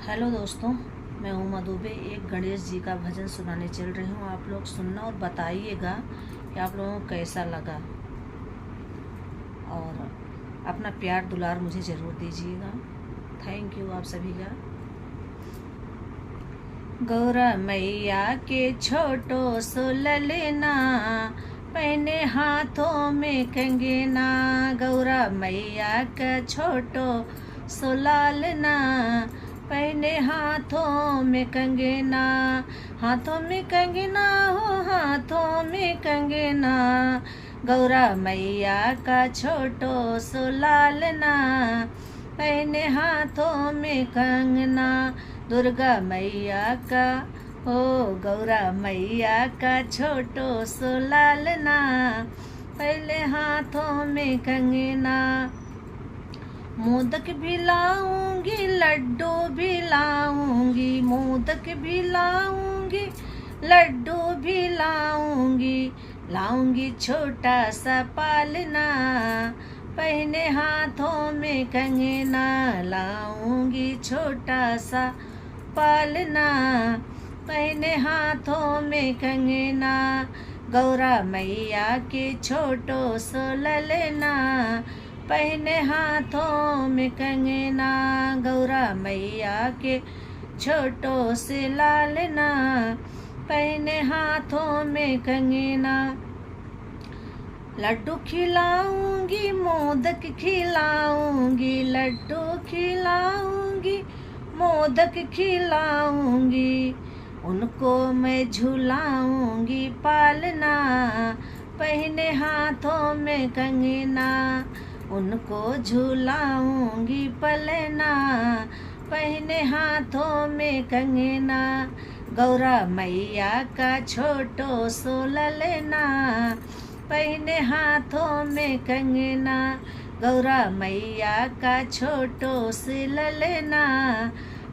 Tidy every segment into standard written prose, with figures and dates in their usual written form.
Hello दोस्तों, मैं उमा दुबे एक गणेश जी का भजन सुनाने चल रही हूँ। आप लोग सुनना और बताइएगा कि आप लोगों को कैसा लगा, और अपना प्यार दुलार मुझे ज़रूर दीजिएगा। थैंक यू आप सभी का। गौरा मैया के छोटो सो ललना, पहने हाथों में कंगना। गौरा मैया का छोटो सो लालना, पहने हाथों में कंगना। हाथों में कंगना हो, हाथों में कंगना। गौरा मैया का छोटो सो लालना, पहने हाथों में कंगना। दुर्गा मैया का हो, गौरा मैया का छोटो सो लालना, पहले हाथों में कंगना। मोदक भी लाऊंगी, लड्डू भी लाऊंगी। मोदक भी लाऊंगी, लड्डू भी लाऊंगी। लाऊंगी छोटा सा पालना, पहने हाथों में कंगना। लाऊंगी छोटा सा पालना, पहने हाथों में कंगना। गौरा मैया के छोटो सो ललना, पहने हाथों में कंगना। गौरा मैया के छोटो से लालना, पहने हाथों में कंगना। लड्डू खिलाऊंगी, मोदक खिलाऊंगी। लड्डू खिलाऊंगी, मोदक खिलाऊंगी। उनको मैं झुलाऊंगी पालना, पहने हाथों में कंगना। उनको झुलाऊंगी पलना, पहने हाथों में कंगना। गौरा मैया का छोटो सो ललना, पहने हाथों में कंगना। गौरा मैया का छोटो से ललना,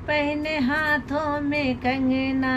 पहने हाथों में कंगना।